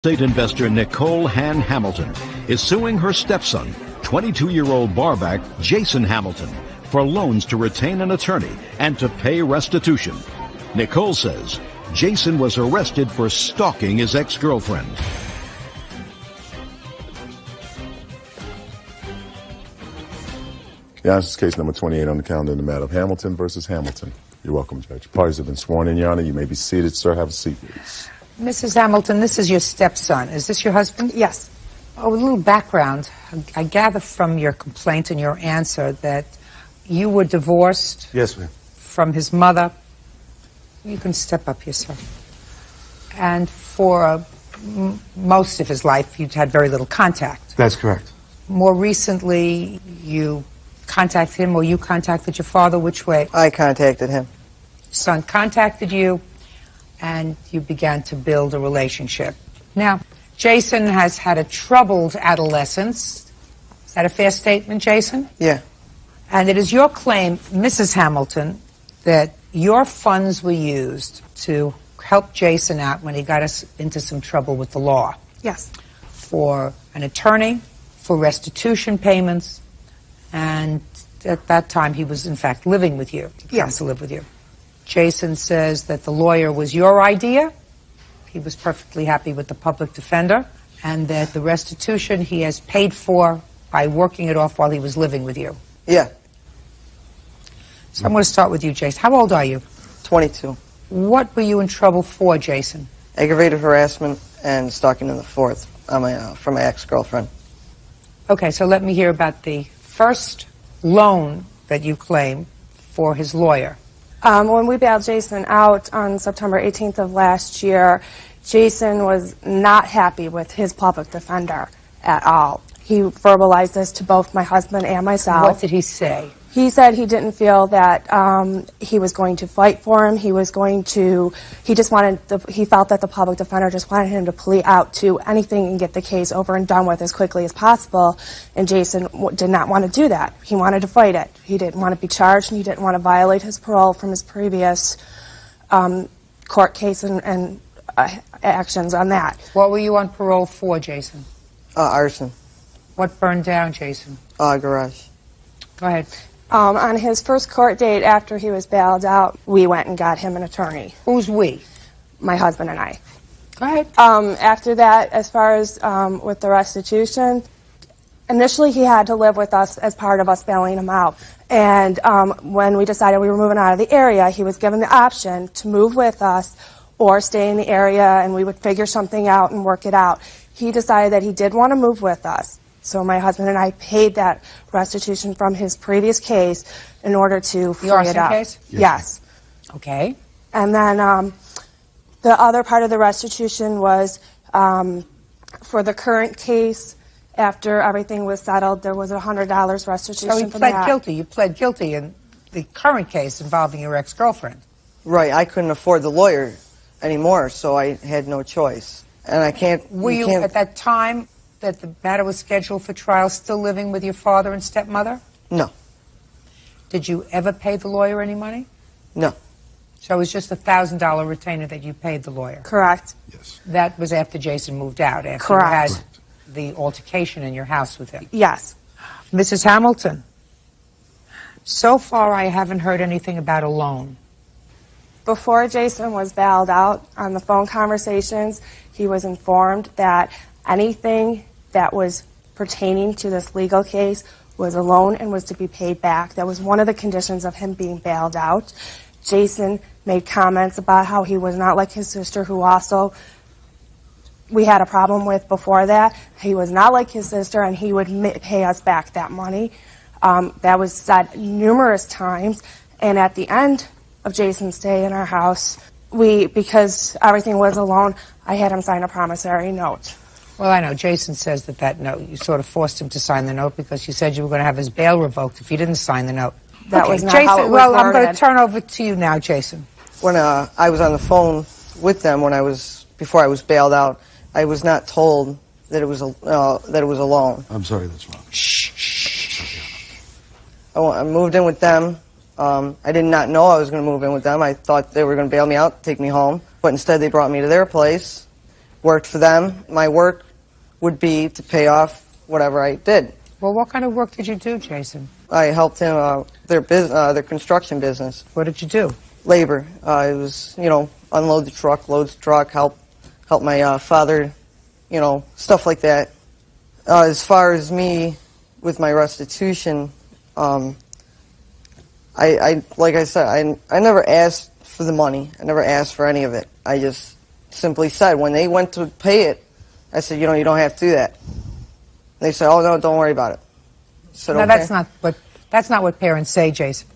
State investor Nicole Han Hamilton is suing her stepson, 22-year-old barback Jason Hamilton, for loans to retain an attorney and to pay restitution. Nicole says Jason was arrested for stalking his ex-girlfriend. Your Honor, this is case number 28 on the calendar in the matter of Hamilton versus Hamilton. You're welcome, Judge. Parties have been sworn in, Your Honor. You may be seated, sir. Have a seat, please. Mrs. Hamilton, this is your stepson. Is this your husband? Yes. Oh, a little background. I gather from your complaint and your answer that you were divorced. Yes, ma'am. From his mother. You can step up here, sir. And for most of his life, you'd had very little contact. That's correct. More recently, you contacted him, or you contacted your father. Which way? I contacted him. Son contacted you, and you began to build a relationship. Now, Jason has had a troubled adolescence. Is that a fair statement, Jason? Yeah. And it is your claim, Mrs. Hamilton, that your funds were used to help Jason out when he got us into some trouble with the law. Yes. For an attorney, for restitution payments, and at that time he was in fact living with you. Yes. To live with you. Jason says that the lawyer was your idea. He was perfectly happy with the public defender, and that the restitution he has paid for by working it off while he was living with you. Yeah. So I'm going to start with you, Jason. How old are you? 22. What were you in trouble for, Jason? Aggravated harassment and stalking in the fourth from my ex-girlfriend. Okay, so let me hear about the first loan that you claim for his lawyer. When we bailed Jason out on September 18th of last year, Jason was not happy with his public defender at all. He verbalized this to both my husband and myself. What did he say? He said he didn't feel that he was going to fight for him. He felt that the public defender just wanted him to plea out to anything and get the case over and done with as quickly as possible. And Jason did not want to do that. He wanted to fight it. He didn't want to be charged, and he didn't want to violate his parole from his previous court case and actions on that. What were you on parole for, Jason? Arson. What burned down, Jason? Garage. Go ahead. On his first court date after he was bailed out, we went and got him an attorney. Who's we? My husband and I. Go ahead. After that, as far as with the restitution, initially he had to live with us as part of us bailing him out. And when we decided we were moving out of the area, he was given the option to move with us or stay in the area, and we would figure something out and work it out. He decided that he did want to move with us. So my husband and I paid that restitution from his previous case in order to free it up. Case? Yes. Okay. And then the other part of the restitution was for the current case. After everything was settled, there was $100 restitution. So he pled guilty. You pled guilty in the current case involving your ex-girlfriend. Right. I couldn't afford the lawyer anymore, so I had no choice. And I can't... Were you at that time that the matter was scheduled for trial still living with your father and stepmother? No. Did you ever pay the lawyer any money? No. So it was just a $1,000 retainer that you paid the lawyer? Correct. Yes. That was after Jason moved out, after Correct. you had the altercation in your house with him? Yes. Mrs. Hamilton, so far I haven't heard anything about a loan. Before Jason was bailed out, on the phone conversations, he was informed that anything that was pertaining to this legal case was a loan and was to be paid back. That was one of the conditions of him being bailed out. Jason made comments about how he was not like his sister, who also we had a problem with before that. He was not like his sister, and he would pay us back that money. That was said numerous times, and at the end of Jason's stay in our house, because everything was a loan, I had him sign a promissory note. Well, I know. Jason says that note, you sort of forced him to sign the note because you said you were going to have his bail revoked if he didn't sign the note. That okay, was not Jason, how it was well, I'm worded. going to turn over to you now, Jason. When I was on the phone with them before I was bailed out, I was not told that it was a loan. I'm sorry, that's wrong. I moved in with them. I did not know I was going to move in with them. I thought they were going to bail me out, take me home. But instead they brought me to their place, worked for them. My work would be to pay off whatever I did. Well, what kind of work did you do, Jason? I helped him their construction business. What did you do? Labor. It was, unload the truck, load the truck, help my father, stuff like that. As far as me with my restitution, like I said, I never asked for the money. I never asked for any of it. I just simply said, when they went to pay it, I said, you don't have to do that. They said, oh, no, don't worry about it. I said, No, okay. that's not what parents say, Jason.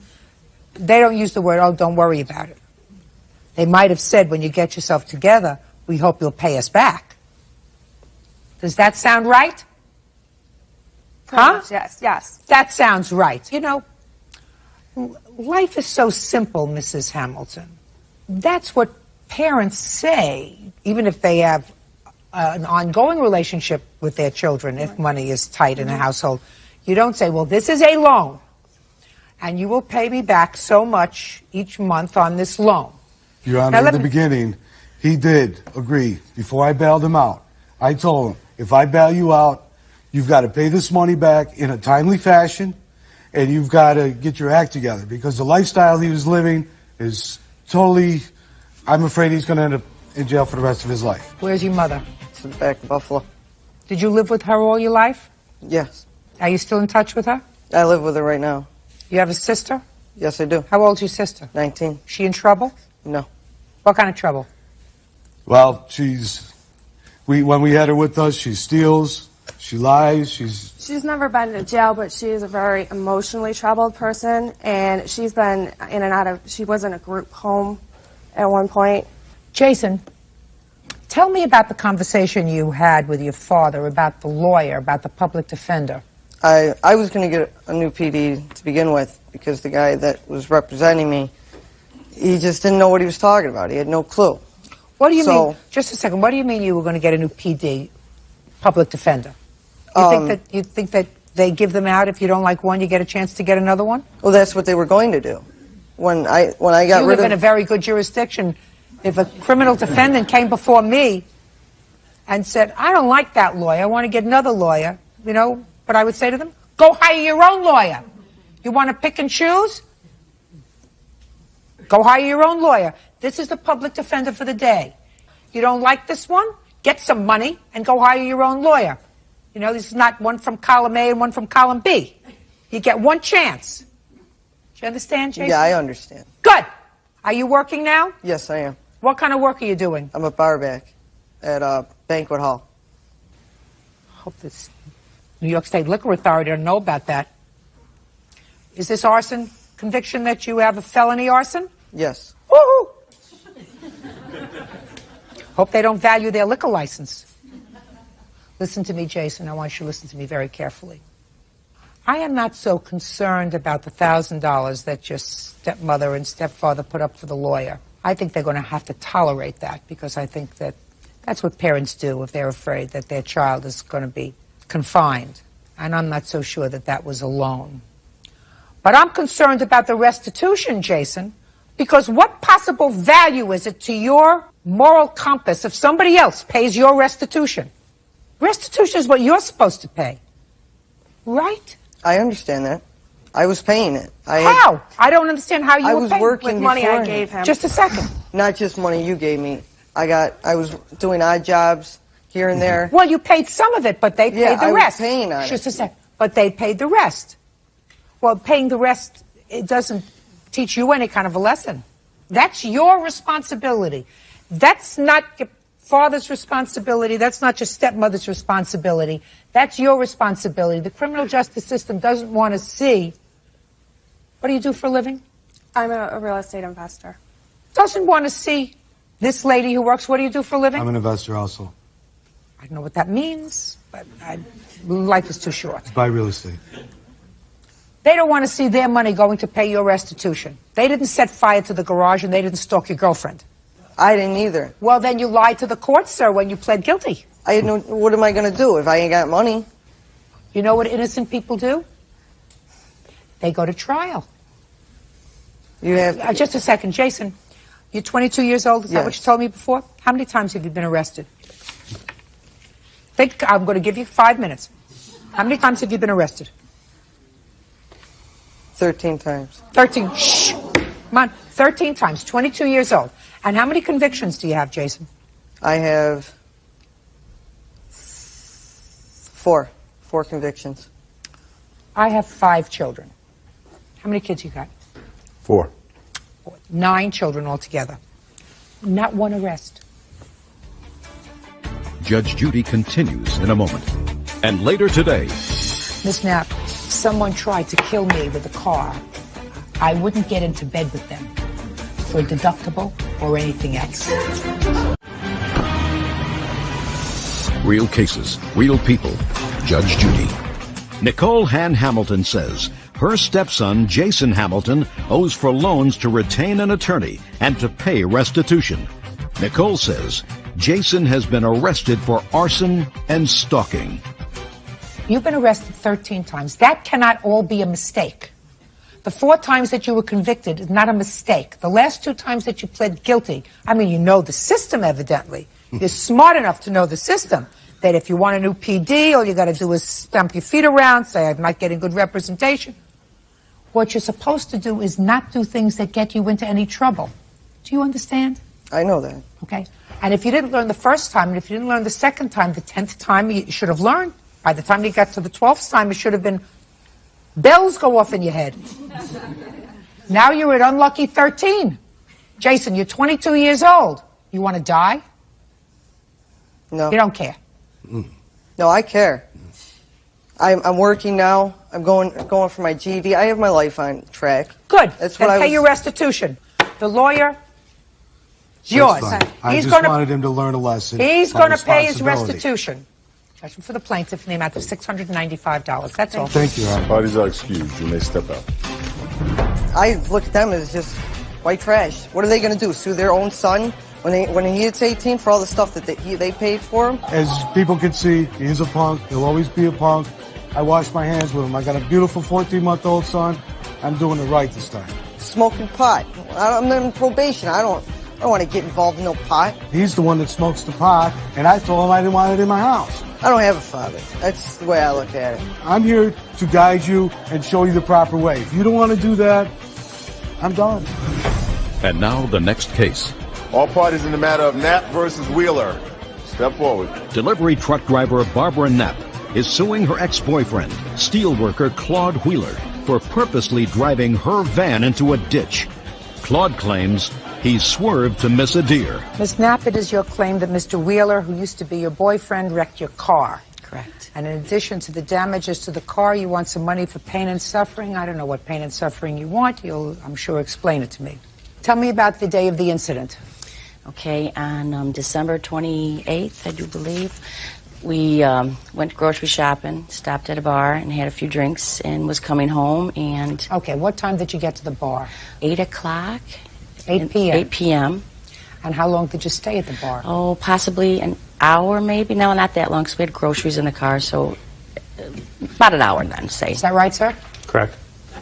They don't use the word, oh, don't worry about it. They might have said, when you get yourself together, we hope you'll pay us back. Does that sound right? Huh? Yes, yes. That sounds right. Life is so simple, Mrs. Hamilton. That's what parents say, even if they have an ongoing relationship with their children, if money is tight in a household. You don't say, well, this is a loan, and you will pay me back so much each month on this loan. Your Honor, in the beginning, he did agree. Before I bailed him out, I told him, if I bail you out, you've got to pay this money back in a timely fashion, and you've got to get your act together, because the lifestyle he was living is totally, I'm afraid he's going to end up in jail for the rest of his life. Where's your mother? To the back of Buffalo. Did you live with her all your life? Yes. Are you still in touch with her? I live with her right now. You have a sister? Yes, I do. How old's your sister? 19. She in trouble? No. What kind of trouble? Well, when we had her with us, she steals, she lies, She's never been to jail, but she is a very emotionally troubled person, and she's been in and out of, she was in a group home at one point. Jason, tell me about the conversation you had with your father about the lawyer, about the public defender. I was going to get a new PD to begin with, because the guy that was representing me, he just didn't know what he was talking about. He had no clue. What do you mean? Just a second. What do you mean you were going to get a new PD, public defender? You think that they give them out if you don't like one, you get a chance to get another one? Well, that's what they were going to do. When I got rid of... You live in a very good jurisdiction. If a criminal defendant came before me and said, I don't like that lawyer, I want to get another lawyer, what I would say to them? Go hire your own lawyer. You want to pick and choose? Go hire your own lawyer. This is the public defender for the day. You don't like this one? Get some money and go hire your own lawyer. This is not one from column A and one from column B. You get one chance. Do you understand, Jason? Yeah, I understand. Good. Are you working now? Yes, I am. What kind of work are you doing? I'm a barback at a banquet hall. Hope this New York State Liquor Authority doesn't know about that. Is this arson conviction that you have a felony arson? Yes. Woohoo! Hope they don't value their liquor license. Listen to me, Jason. I want you to listen to me very carefully. I am not so concerned about the $1,000 that your stepmother and stepfather put up for the lawyer. I think they're going to have to tolerate that, because I think that that's what parents do if they're afraid that their child is going to be confined. And I'm not so sure that that was a loan. But I'm concerned about the restitution, Jason, because what possible value is it to your moral compass if somebody else pays your restitution? Restitution is what you're supposed to pay, right? I understand that. I was paying it. How? I don't understand how you I were was paying. working With money I beforehand. gave him. Just a second. Not just money you gave me. I was doing odd jobs here and there. Well, you paid some of it, but they paid Yeah, the I was rest. paying on Just it. a second. But they paid the rest. Well, paying the rest, it doesn't teach you any kind of a lesson. That's your responsibility. That's not your father's responsibility. That's not your stepmother's responsibility. That's your responsibility. The criminal justice system doesn't want to see. What do you do for a living? I'm a real estate investor. Doesn't want to see this lady who works. What do you do for a living? I'm an investor also. I don't know what that means, but life is too short. Buy real estate. They don't want to see their money going to pay your restitution. They didn't set fire to the garage and they didn't stalk your girlfriend. I didn't either. Well, then you lied to the court, sir, when you pled guilty. I had no. What am I going to do if I ain't got money? You know what innocent people do? They go to trial. You have. Just a second, Jason. You're 22 years old. Is that what Yes. you told me before? How many times have you been arrested? Think, I'm going to give you 5 minutes. How many times have you been arrested? 13 times. 13. Shh. Come on. 13 times. 22 years old. And how many convictions do you have, Jason? I have 4 convictions. I have 5 children. How many kids you got? 4. 9 children altogether. Not one arrest. Judge Judy continues in a moment. And later today, Miss Knapp, if someone tried to kill me with a car, I wouldn't get into bed with them for a deductible or anything else. real cases, real people. Judge Judy. Nicole Han Hamilton says her stepson, Jason Hamilton, owes for loans to retain an attorney and to pay restitution. Nicole says Jason has been arrested for arson and stalking. You've been arrested 13 times. That cannot all be a mistake. The 4 times that you were convicted is not a mistake. The last 2 times that you pled guilty, I mean, you know the system, evidently. You're smart enough to know the system, that if you want a new PD, all you got to do is stamp your feet around, say, I'm not getting good representation. What you're supposed to do is not do things that get you into any trouble. Do you understand? I know that. Okay. And if you didn't learn the first time, and if you didn't learn the second time, the 10th time, you should have learned. By the time you got to the 12th time, it should have been bells go off in your head. Now you're at unlucky 13. Jason, you're 22 years old. You want to die? No. You don't care. No, I care. I'm working now. I'm going for my GED. I have my life on track. Good. That's then what pay your restitution. The lawyer, it's yours. I He's just gonna, wanted him to learn a lesson. He's about going to pay his responsibility. restitution. Judgment for the plaintiff in the amount of $695. That's all. Thank you, Your Honor. Parties are excused. You may step out. I look at them as just white trash. What are they going to do? Sue their own son when he hits 18 for all the stuff that they paid for him? As people can see, he's a punk. He'll always be a punk. I wash my hands with him. I got a beautiful 14-month-old son. I'm doing it right this time. Smoking pot. I'm in probation. I don't want to get involved in no pot. He's the one that smokes the pot, and I told him I didn't want it in my house. I don't have a father. That's the way I look at it. I'm here to guide you and show you the proper way. If you don't want to do that, I'm done. And now the next case. All parties in the matter of Knapp versus Wheeler. Step forward. Delivery truck driver Barbara Knapp is suing her ex-boyfriend, steelworker Claude Wheeler, for purposely driving her van into a ditch. Claude claims he swerved to miss a deer. Ms. Knapp, it is your claim that Mr. Wheeler, who used to be your boyfriend, wrecked your car. Correct. And in addition to the damages to the car, you want some money for pain and suffering. I don't know what pain and suffering you want. You'll, I'm sure, explain it to me. Tell me about the day of the incident. Okay, on December 28th, I do believe, we went grocery shopping, stopped at a bar and had a few drinks and was coming home and... Okay, what time did you get to the bar? 8 o'clock. 8 p.m.? 8 p.m. And how long did you stay at the bar? Oh, possibly an hour maybe. No, not that long because we had groceries in the car, so about an hour then, say. Is that right, sir? Correct.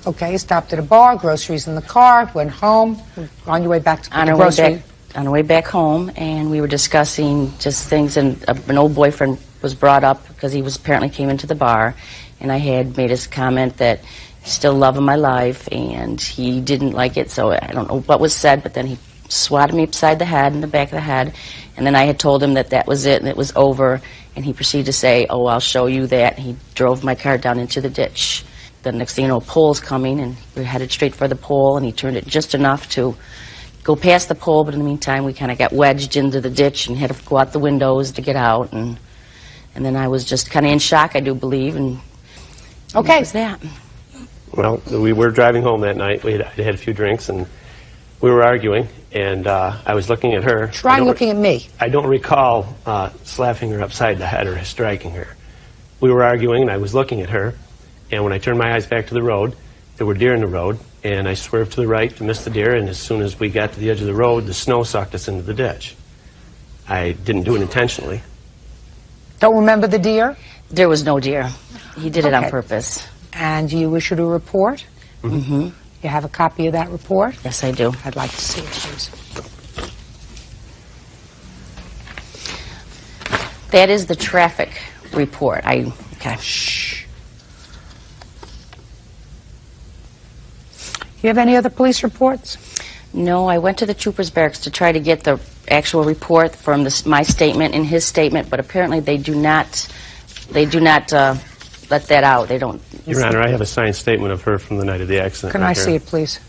Okay, you stopped at a bar, groceries in the car, went home, on your way back to the grocery. On our way back home, and we were discussing just things, and an old boyfriend was brought up because he was apparently came into the bar, and I had made his comment that he's still loving my life, and he didn't like it, so I don't know what was said, but then he swatted me upside the head, in the back of the head, and then I had told him that that was it and it was over, and he proceeded to say, oh, I'll show you that, and he drove my car down into the ditch. The next thing you know, a pole's coming, and we were headed straight for the pole, and he turned it just enough to go past the pole, but in the meantime, we kind of got wedged into the ditch and had to go out the windows to get out, and then I was just kind of in shock, I do believe, and okay. That was that. Well, we were driving home that night. I had a few drinks, and we were arguing, and I was looking at her. Try looking at me. I don't recall slapping her upside the head or striking her. We were arguing, and I was looking at her, and when I turned my eyes back to the road, there were deer in the road, and I swerved to the right to miss the deer, and as soon as we got to the edge of the road, the snow sucked us into the ditch. I didn't do it intentionally. Don't remember the deer? There was no deer. He did it on Okay. purpose. And you issued a report? Mm-hmm. You have a copy of that report? Yes, I do. I'd like to see it, please. That is the traffic report. Okay. Shh. You have any other police reports? No, I went to the trooper's barracks to try to get the actual report from my statement and his statement, but apparently they do not let that out. They don't. Your Honor, I have a signed statement of her from the night of the accident. Can I see it, please?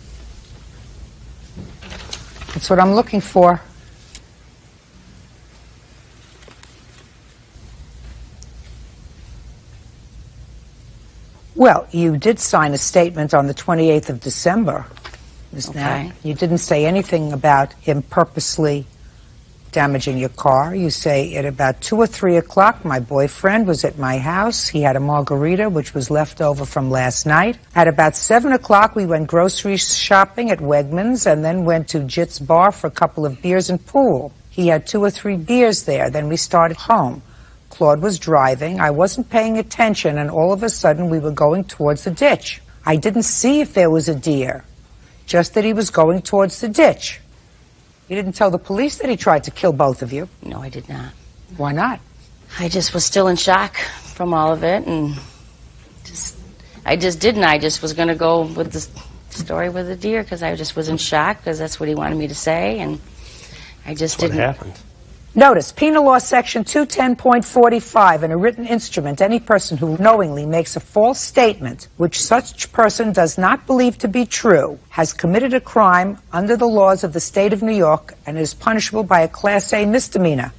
That's what I'm looking for. Well, you did sign a statement on the 28th of December, Ms. Knapp. Okay. You didn't say anything about him purposely damaging your car. You say at about 2 or 3 o'clock, my boyfriend was at my house. He had a margarita, which was left over from last night. At about 7 o'clock, we went grocery shopping at Wegmans and then went to Jit's Bar for a couple of beers and pool. He had 2 or 3 beers there. Then we started home. Claude was driving. I wasn't paying attention, and all of a sudden we were going towards the ditch. I didn't see if there was a deer, just that he was going towards the ditch. You didn't tell the police that he tried to kill both of you. No, I did not. Why not? I just was still in shock from all of it, and I just didn't. I just was going to go with the story with the deer because I just was in shock because that's what he wanted me to say, and I just didn't. What happened? Notice, Penal Law Section 210.45, in a written instrument, any person who knowingly makes a false statement which such person does not believe to be true has committed a crime under the laws of the state of New York and is punishable by a Class A misdemeanor.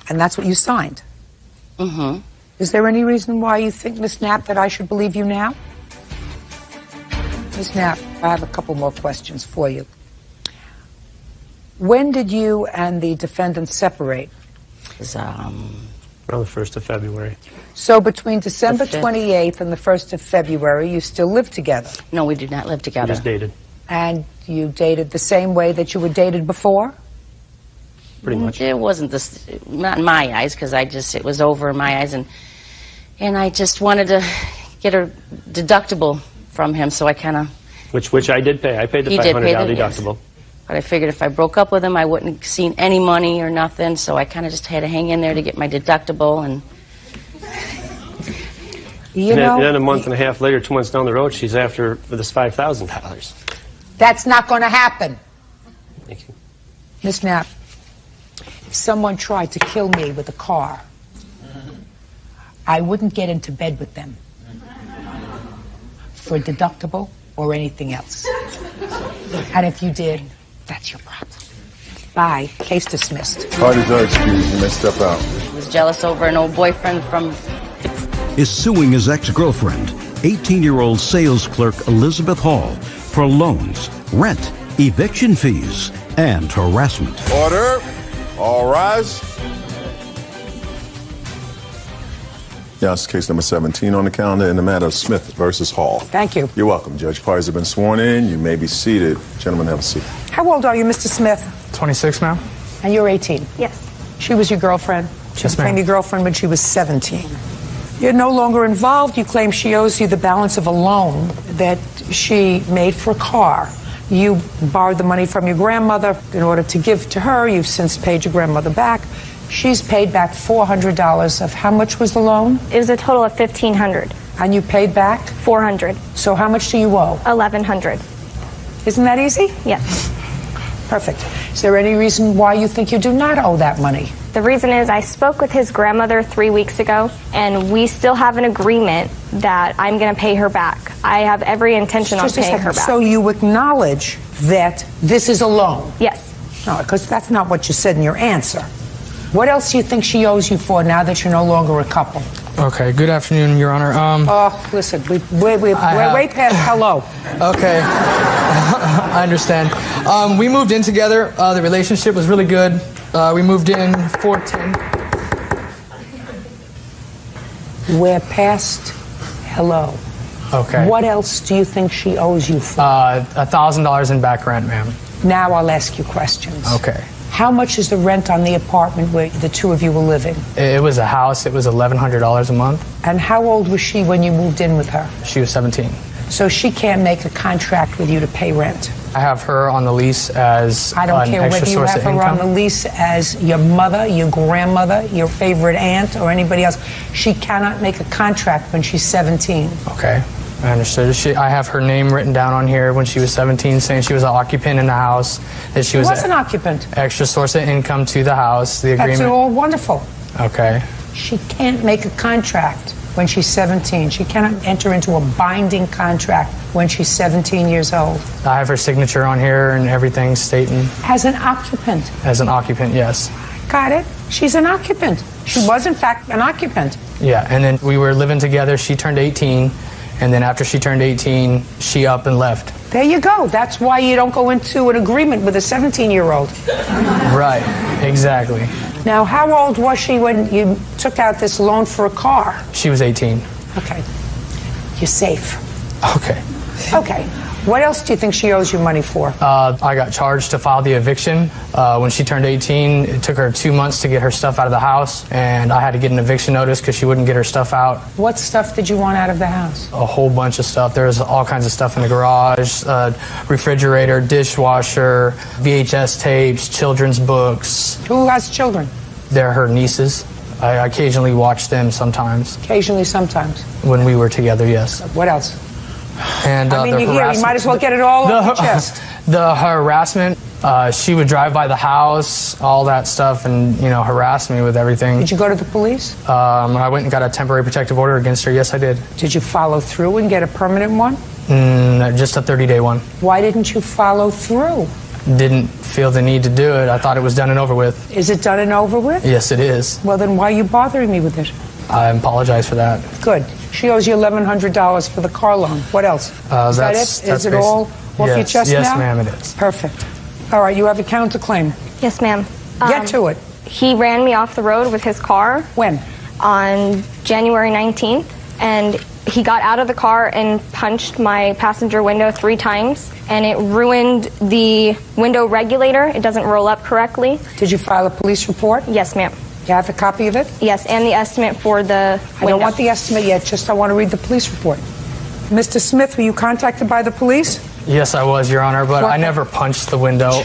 And that's what you signed. Mm-hmm. Is there any reason why you think, Ms. Knapp, that I should believe you now? Ms. Knapp, I have a couple more questions for you. When did you and the defendant separate? It was, Around the 1st of February. So between December The fifth. 28th and the 1st of February, you still lived together? no, we did not live We together. just dated, And you dated the same way that you were dated before? pretty much. It wasn't this, not in my eyes, because it was over in my eyes, and I just wanted to get a deductible from him, so I kind of. Which I did pay. I paid the He did pay $500 the- deductible. But I figured if I broke up with him, I wouldn't have seen any money or nothing, so I kind of just had to hang in there to get my deductible. And You And know, then a month and a half later, 2 months down the road, she's after for this $5,000. that's not going to happen. Thank you. Ms. Knapp, if someone tried to kill me with a car, I wouldn't get into bed with them for a deductible or anything else. And if you did, that's your problem. Bye. Case dismissed. Parties are excused. You may step out. he was jealous over an old boyfriend from. Is suing his ex-girlfriend, 18-year-old sales clerk Elizabeth Hall, for loans, rent, eviction fees, and harassment. Order. All rise. Yes, case number 17 on the calendar in the matter of Smith versus Hall. Thank you. You're welcome. Judge parties have been sworn in. You may be seated. Gentlemen, have a seat. How old are you, Mr. Smith? 26, ma'am. And you're 18. Yes. She was your girlfriend? She Yes, became ma'am. your girlfriend when she was 17. You're no longer involved. You claim she owes you the balance of a loan that she made for a car. You borrowed the money from your grandmother in order to give to her. You've since paid your grandmother back. She's paid back $400 of how much was the loan? It was a total of $1,500. And you paid back? $400. So how much do you owe? $1,100. Isn't that easy? Yes. Perfect. Is there any reason why you think you do not owe that money? The reason is I spoke with his grandmother 3 weeks ago, and we still have an agreement that I'm going to pay her back. I have every intention on Just a paying her second. back. So you acknowledge that this is a loan? Yes. No, because that's not what you said in your answer. What else do you think she owes you for now that you're no longer a couple? Okay, good afternoon, Your Honor. Listen, we're way past hello. Okay, I understand. We moved in together. The relationship was really good. We moved in 14. We're past hello. Okay. What else do you think she owes you for? $1,000 in back rent, ma'am. Now I'll ask you questions. Okay. How much is the rent on the apartment where the two of you were living? It was a house. It was $1,100 a month. And how old was she when you moved in with her? She was 17. So she can't make a contract with you to pay rent? I have her on the lease as I don't an care extra whether you source have of her income. on the lease as your mother, your grandmother, your favorite aunt, or anybody else. She cannot make a contract when she's 17. Okay, I understood. I have her name written down on here when she was 17, saying she was an occupant in the house, that she was an occupant. Extra source of income to the house. The agreement. That's all wonderful. Okay. She can't make a contract when she's 17. She cannot enter into a binding contract when she's 17 years old. I have her signature on here and everything stating. As an occupant. As an occupant, yes. Got it? She's an occupant. She was, in fact, an occupant. Yeah, and then we were living together. She turned 18, and then after she turned 18, she up and left. There you go. That's why you don't go into an agreement with a 17-year-old. Right, exactly. Now, how old was she when you took out this loan for a car? She was 18. Okay. You're safe. Okay. Okay. What else do you think she owes you money for? I got charged to file the eviction. When she turned 18, it took her 2 months to get her stuff out of the house, and I had to get an eviction notice because she wouldn't get her stuff out. What stuff did you want out of the house? A whole bunch of stuff. There was all kinds of stuff in the garage, refrigerator, dishwasher, VHS tapes, children's books. Who has children? They're her nieces. I occasionally watch them sometimes. Occasionally, sometimes. When we were together, yes. What else? And I mean, the you're here. You might as well get it all off your chest. The harassment. She would drive by the house, all that stuff, and harass me with everything. Did you go to the police? I went and got a temporary protective order against her. Yes, I did. Did you follow through and get a permanent one? Just a 30-day one. Why didn't you follow through? Didn't feel the need to do it. I thought it was done and over with. Is it done and over with? Yes, it is. Well, then why are you bothering me with it? I apologize for that. Good. She owes you $1,100 for the car loan. What else? Is that it? Is it all off your chest now? Yes, ma'am, it is. Perfect. All right, you have a counterclaim. Yes, ma'am. Get to it. He ran me off the road with his car. When? On January 19th. And he got out of the car and punched my passenger window 3 times. And it ruined the window regulator. It doesn't roll up correctly. Did you file a police report? Yes, ma'am. You have a copy of it? Yes, and the estimate for the window. I don't want the estimate yet, just I want to read the police report. Mr. Smith, were you contacted by the police? Yes, I was, Your Honor, but I never punched the window.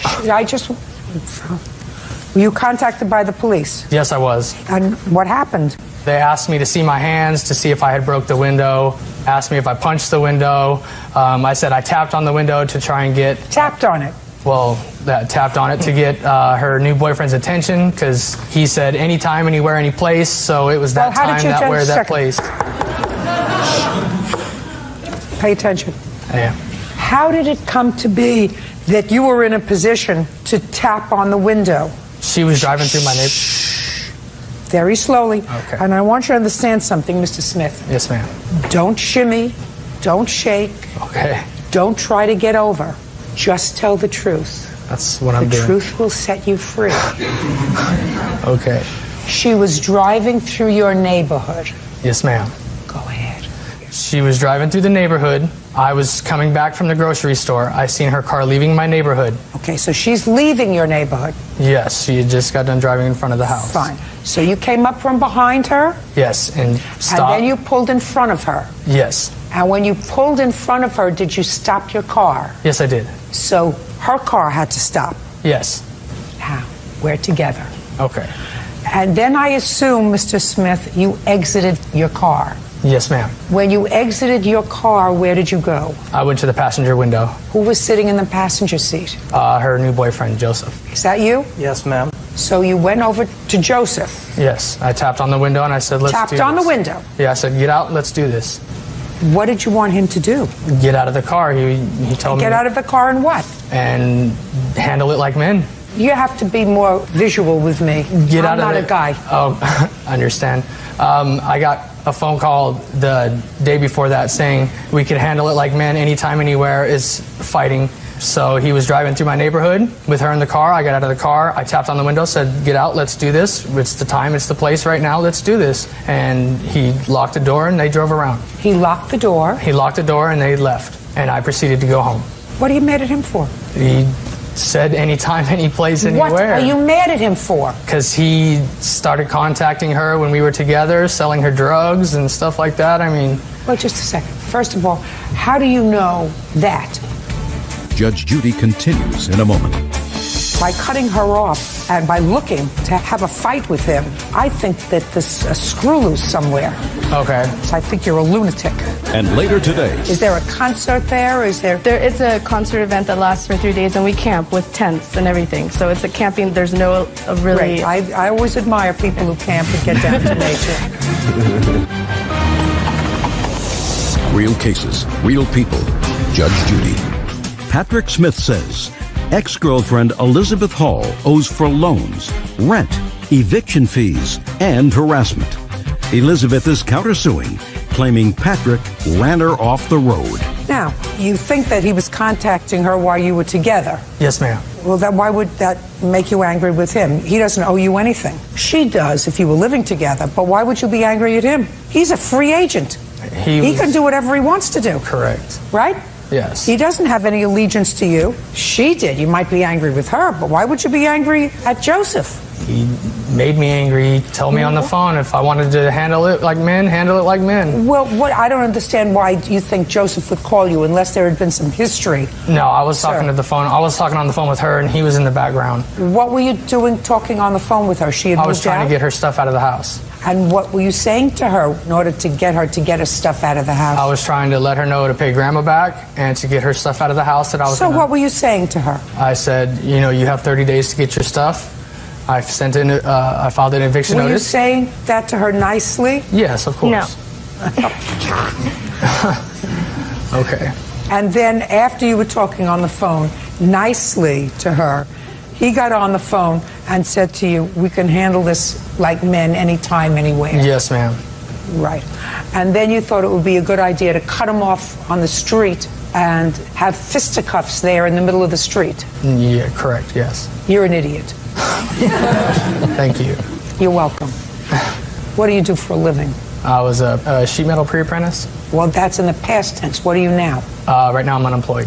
Were you contacted by the police? Yes, I was. And what happened? They asked me to see my hands to see if I had broke the window, asked me if I punched the window. I said I tapped on the window to try and get... Tapped on it? Well, that tapped on it to get her new boyfriend's attention because he said anytime, anywhere, any place. So it was that time, that where, that place. Pay attention. Yeah. How did it come to be that you were in a position to tap on the window? She was driving through my neighborhood. Very slowly. Okay. And I want you to understand something, Mr. Smith. Yes, ma'am. Don't shimmy. Don't shake. Okay. Don't try to get over. Just tell the truth. That's what I'm doing. The truth will set you free. Okay. She was driving through your neighborhood. Yes, ma'am. Go ahead. She was driving through the neighborhood. I was coming back from the grocery store. I seen her car leaving my neighborhood. Okay, so she's leaving your neighborhood. Yes, she had just got done driving in front of the house. Fine. So you came up from behind her? Yes, and stopped. And then you pulled in front of her? Yes. And when you pulled in front of her, did you stop your car? Yes, I did. So her car had to stop? Yes. How? We're together. Okay. And then I assume, Mr. Smith, you exited your car. Yes, ma'am. When you exited your car, where did you go? I went to the passenger window. Who was sitting in the passenger seat? Her new boyfriend, Joseph. Is that you? Yes, ma'am. So you went over to Joseph? Yes. I tapped on the window and I said, let's do this. Tapped on the window? Yeah, I said, get out, let's do this. What did you want him to do? Get out of the car. He told me. Get out of the car and what? And handle it like men. You have to be more visual with me. Get out of I'm not the a guy. Oh, I understand. I got a phone call the day before that saying we could handle it like men anytime, anywhere is fighting. So he was driving through my neighborhood with her in the car. I got out of the car. I tapped on the window, said, get out, let's do this. It's the time, it's the place right now, let's do this. And he locked the door and they drove around. He locked the door? He locked the door and they left. And I proceeded to go home. What are you mad at him for? He said anytime, any place, anywhere. What are you mad at him for? Because he started contacting her when we were together, selling her drugs and stuff like that. I mean... Well, just a second. First of all, how do you know that? Judge Judy continues in a moment. By cutting her off and by looking to have a fight with him, I think that there's a screw loose somewhere. Okay. So I think you're a lunatic. And later today, Is there a concert there? Is there... It's a concert event that lasts for 3 days, and we camp with tents and everything. So it's a camping. There's no really... Great. I always admire people who camp and get down to nature. real cases, real people. Judge Judy. Patrick Smith says ex-girlfriend Elizabeth Hall owes for loans, rent, eviction fees, and harassment. Elizabeth is countersuing, claiming Patrick ran her off the road. Now, you think that he was contacting her while you were together. Yes, ma'am. Well, why would that make you angry with him? He doesn't owe you anything. She does if you were living together, but why would you be angry at him? He's a free agent. He can do whatever he wants to do. Correct. Right? Yes. He doesn't have any allegiance to you. She did. You might be angry with her, but why would you be angry at Joseph? He made me angry. Told me on the phone if I wanted to handle it like men, handle it like men. Well, I don't understand why you think Joseph would call you unless there had been some history. No, I was talking to the phone. I was talking on the phone with her, and he was in the background. What were you doing talking on the phone with her? She had I was moved trying out? to get her stuff out of the house. And what were you saying to her in order to get her to get her stuff out of the house? I was trying to let her know to pay Grandma back and to get her stuff out of the house that I was So what were you saying to her? I said, you know, you have 30 days to get your stuff. I filed an eviction Were you notice. saying that to her nicely? Yes, of course. No. Okay. And then after you were talking on the phone nicely to her, he got on the phone and said to you, we can handle this like men anytime, anywhere. Yes, ma'am. Right. And then you thought it would be a good idea to cut him off on the street and have fisticuffs there in the middle of the street. Yeah, correct, yes. You're an idiot. Thank you. You're welcome. What do you do for a living? I was a sheet metal pre-apprentice. Well, that's in the past tense. What are you now? Right now I'm unemployed.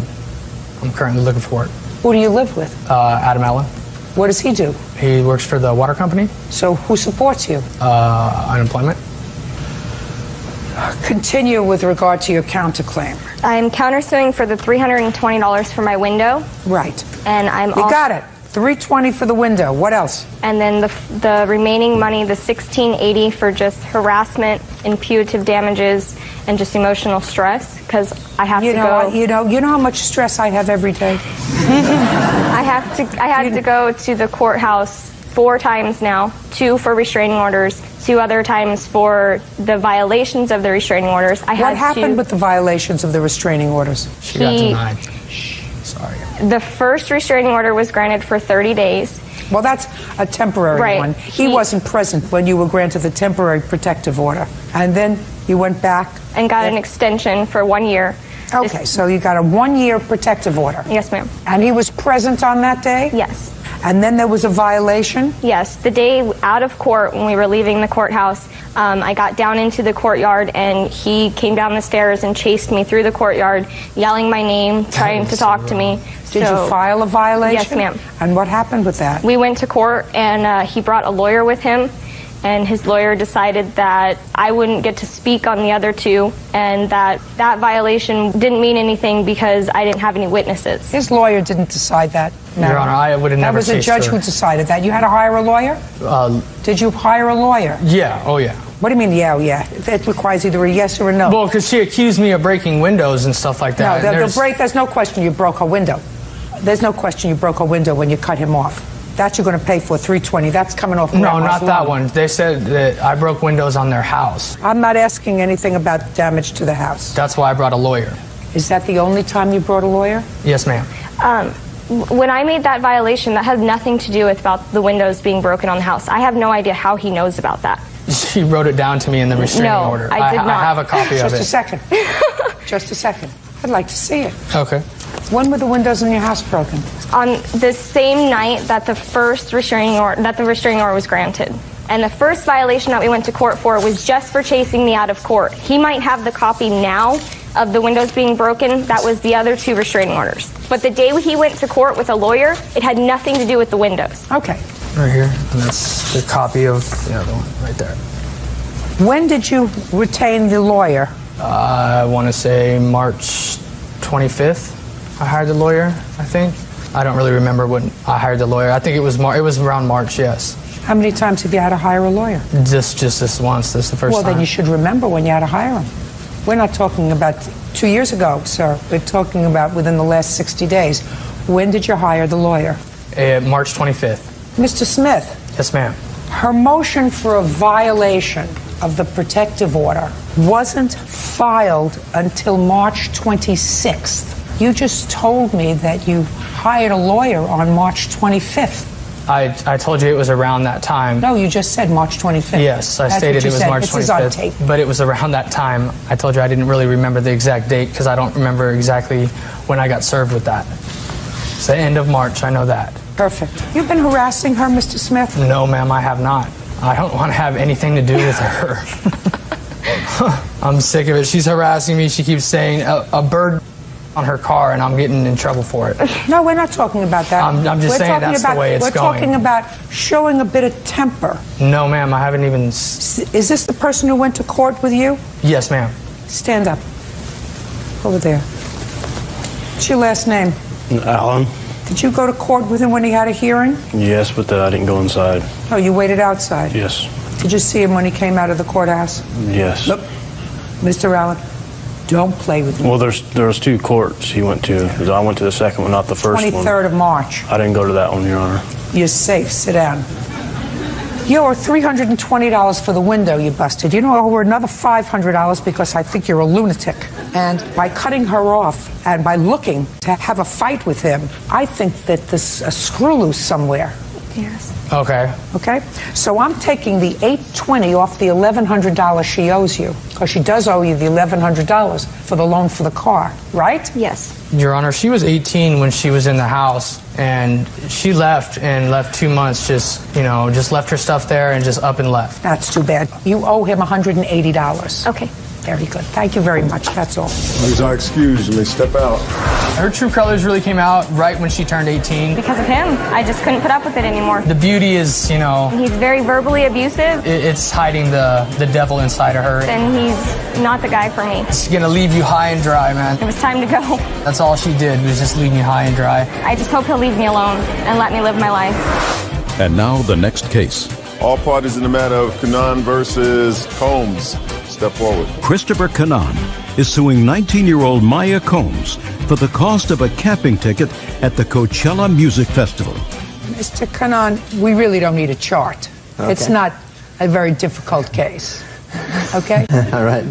I'm currently looking for work. Who do you live with? Adam Allen. What does he do? He works for the water company. So who supports you? Unemployment. Continue with regard to your counterclaim. I'm countersuing for the $320 for my window. Right. And I'm You got it. $320 for the window. What else? And then the remaining money, the $1,680 for just harassment and punitive damages and just emotional stress, because I have to go. You know how much stress I have every day. I had to go to the courthouse 4 times now, 2 for restraining orders, 2 other times for the violations of the restraining orders. What happened with the violations of the restraining orders? She got denied. Sorry. The first restraining order was granted for 30 days. Well, that's a temporary one. He wasn't present when you were granted the temporary protective order. And then you went back. And got an extension for 1 year. Okay, so you got a 1-year protective order. Yes, ma'am. And he was present on that day? Yes. And then there was a violation? Yes. The day out of court, when we were leaving the courthouse, I got down into the courtyard, and he came down the stairs and chased me through the courtyard, yelling my name, trying to talk to me. Did you file a violation? Yes, ma'am. And what happened with that? We went to court, and he brought a lawyer with him, and his lawyer decided that I wouldn't get to speak on the other 2, and that violation didn't mean anything because I didn't have any witnesses. His lawyer didn't decide that. No. Your Honor, I would have never. That was a judge who decided that. You had to hire a lawyer? Did you hire a lawyer? Yeah. Oh, yeah. What do you mean, yeah, oh, yeah? It requires either a yes or a no. Well, because she accused me of breaking windows and stuff like that. No, there's no question you broke her window. There's no question you broke her window when you cut him off. That you're going to pay for, $320. That's coming off. No, not that one. They said that I broke windows on their house. I'm not asking anything about damage to the house. That's why I brought a lawyer. Is that the only time you brought a lawyer? Yes, ma'am. When I made that violation, that had nothing to do with about the windows being broken on the house. I have no idea how he knows about that. She wrote it down to me in the restraining order. I did not. I have a copy of it. Just a second. Just a second. I'd like to see it. Okay. When were the windows in your house broken? On the same night that the first restraining order was granted. And the first violation that we went to court for was just for chasing me out of court. He might have the copy now of the windows being broken. That was the other 2 restraining orders. But the day he went to court with a lawyer, it had nothing to do with the windows. Okay. Right here. And that's the copy of the other one right there. When did you retain the lawyer? I want to say March 25th. I hired the lawyer, I think. I don't really remember when I hired the lawyer. I think it was around March, yes. How many times have you had to hire a lawyer? Just this once. This is the first time. Well, then you should remember when you had to hire him. We're not talking about 2 years ago, sir. We're talking about within the last 60 days. When did you hire the lawyer? March 25th. Mr. Smith. Yes, ma'am. Her motion for a violation of the protective order wasn't filed until March 26th. You just told me that you hired a lawyer on March 25th. I told you it was around that time. No, you just said March 25th. Yes, I stated it was March 25th. This is on tape. But it was around that time. I told you I didn't really remember the exact date because I don't remember exactly when I got served with that. It's the end of March, I know that. Perfect. You've been harassing her, Mr. Smith? No, ma'am, I have not. I don't want to have anything to do with her. I'm sick of it. She's harassing me. She keeps saying a bird on her car, and I'm getting in trouble for it. No, we're not talking about that. I'm just saying that's the way it's going. We're talking about showing a bit of temper. No, ma'am, I haven't even... Is this the person who went to court with you? Yes, ma'am. Stand up. Over there. What's your last name? Alan. Did you go to court with him when he had a hearing? Yes, but I didn't go inside. Oh, you waited outside? Yes. Did you see him when he came out of the courthouse? Yes. Look, Mr. Allen, don't play with me. Well, there was 2 courts he went to. I went to the second one, not the first 23rd one. 23rd of March. I didn't go to that one, Your Honor. You're safe. Sit down. You owe $320 for the window you busted. You know, I owe another $500 because I think you're a lunatic. And by cutting her off and by looking to have a fight with him, I think that there's a screw loose somewhere. Yes. Okay. Okay? So I'm taking the $820 off the $1,100 she owes you, because she does owe you the $1,100 for the loan for the car, right? Yes. Your Honor, she was 18 when she was in the house, and she left 2 months, just left her stuff there and just up and left. That's too bad. You owe him $180. Okay. Very good. Thank you very much. That's all. These are excused. You may step out. Her true colors really came out right when she turned 18. Because of him, I just couldn't put up with it anymore. The beauty is, He's very verbally abusive. It's hiding the devil inside of her. And he's not the guy for me. She's gonna leave you high and dry, man. It was time to go. That's all she did, was just leave me high and dry. I just hope he'll leave me alone and let me live my life. And now the next case. All parties in the matter of Canaan versus Combs. Step forward. Christopher Canaan is suing 19-year-old Maya Combs for the cost of a camping ticket at the Coachella Music Festival. Mr. Canaan, we really don't need a chart. Okay. It's not a very difficult case. Okay? All right.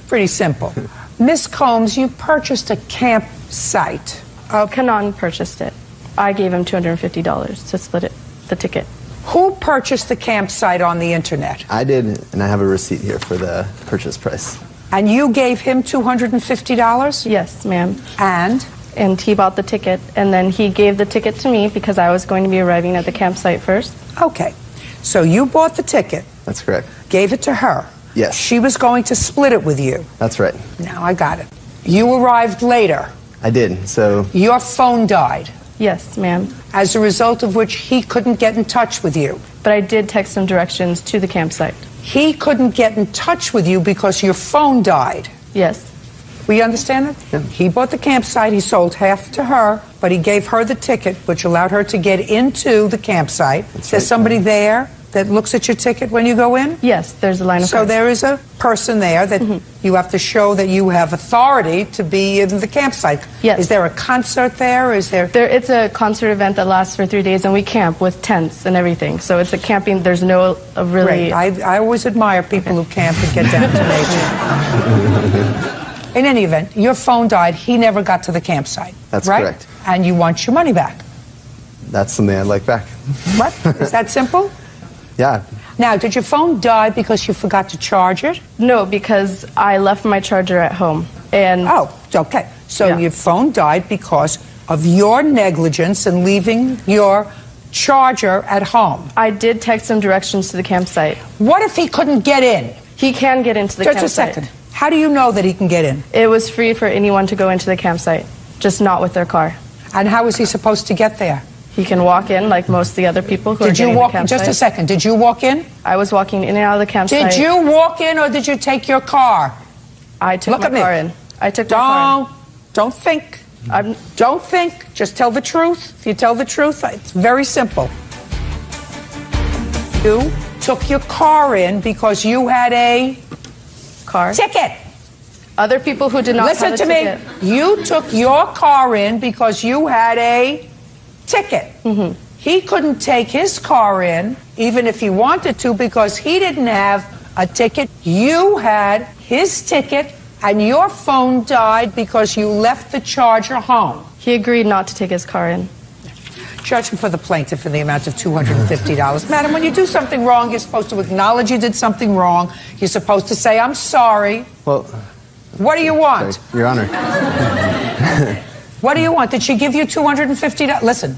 Pretty simple. Miss Combs, you purchased a campsite. Canaan purchased it. I gave him $250 to split the ticket. Who purchased the campsite on the internet? I did, and I have a receipt here for the purchase price. And you gave him $250? Yes, ma'am. And he bought the ticket, and then he gave the ticket to me because I was going to be arriving at the campsite first. Okay. So you bought the ticket. That's correct. Gave it to her. Yes. She was going to split it with you. That's right. Now I got it. You arrived later. I did, so... Your phone died. Yes, ma'am. As a result of which he couldn't get in touch with you. But I did text him directions to the campsite. He couldn't get in touch with you because your phone died. Yes. We understand that? Yeah. He bought the campsite, he sold half to her, but he gave her the ticket, which allowed her to get into the campsite. There's somebody there that looks at your ticket when you go in? Yes, there's a line of So cars. there is a person there that you have to show that you have authority to be in the campsite. Yes. Is there a concert there? Is there... It's a concert event that lasts for 3 days, and we camp with tents and everything. So it's a camping, there's no really... Great. I always admire people who camp and get down to nature. In any event, your phone died. He never got to the campsite. That's right? correct. And you want your money back. That's something I'd like back. What? Is that simple? Yeah. Now, did your phone die because you forgot to charge it? No, because I left my charger at home. And Oh, okay. So Yeah. your phone died because of your negligence in leaving your charger at home. I did text him directions to the campsite. What if he couldn't get in? He can get into the Just campsite. a second. How do you know that he can get in? It was free for anyone to go into the campsite, just not with their car. And how is he supposed to get there? He can walk in like most of the other people who are Did you getting walk the campsite. just a second? Did you walk in? I was walking in and out of the campsite. Did you walk in or did you take your car? I took Look my at me. car in. I took my car in. Don't think. Don't think. Just tell the truth. If you tell the truth, it's very simple. You took your car in because you had a Car. ticket. Other people who did not Listen have a to ticket. me. You took your car in because you had a ticket. Mm-hmm. He couldn't take his car in, even if he wanted to, because he didn't have a ticket. You had his ticket, and your phone died because you left the charger home. He agreed not to take his car in. Judgment for the plaintiff in the amount of $250. Madam, when you do something wrong, you're supposed to acknowledge you did something wrong. You're supposed to say, I'm sorry. Well, What do you want? sorry, Your Honor. What do you want? Did she give you $250? Listen,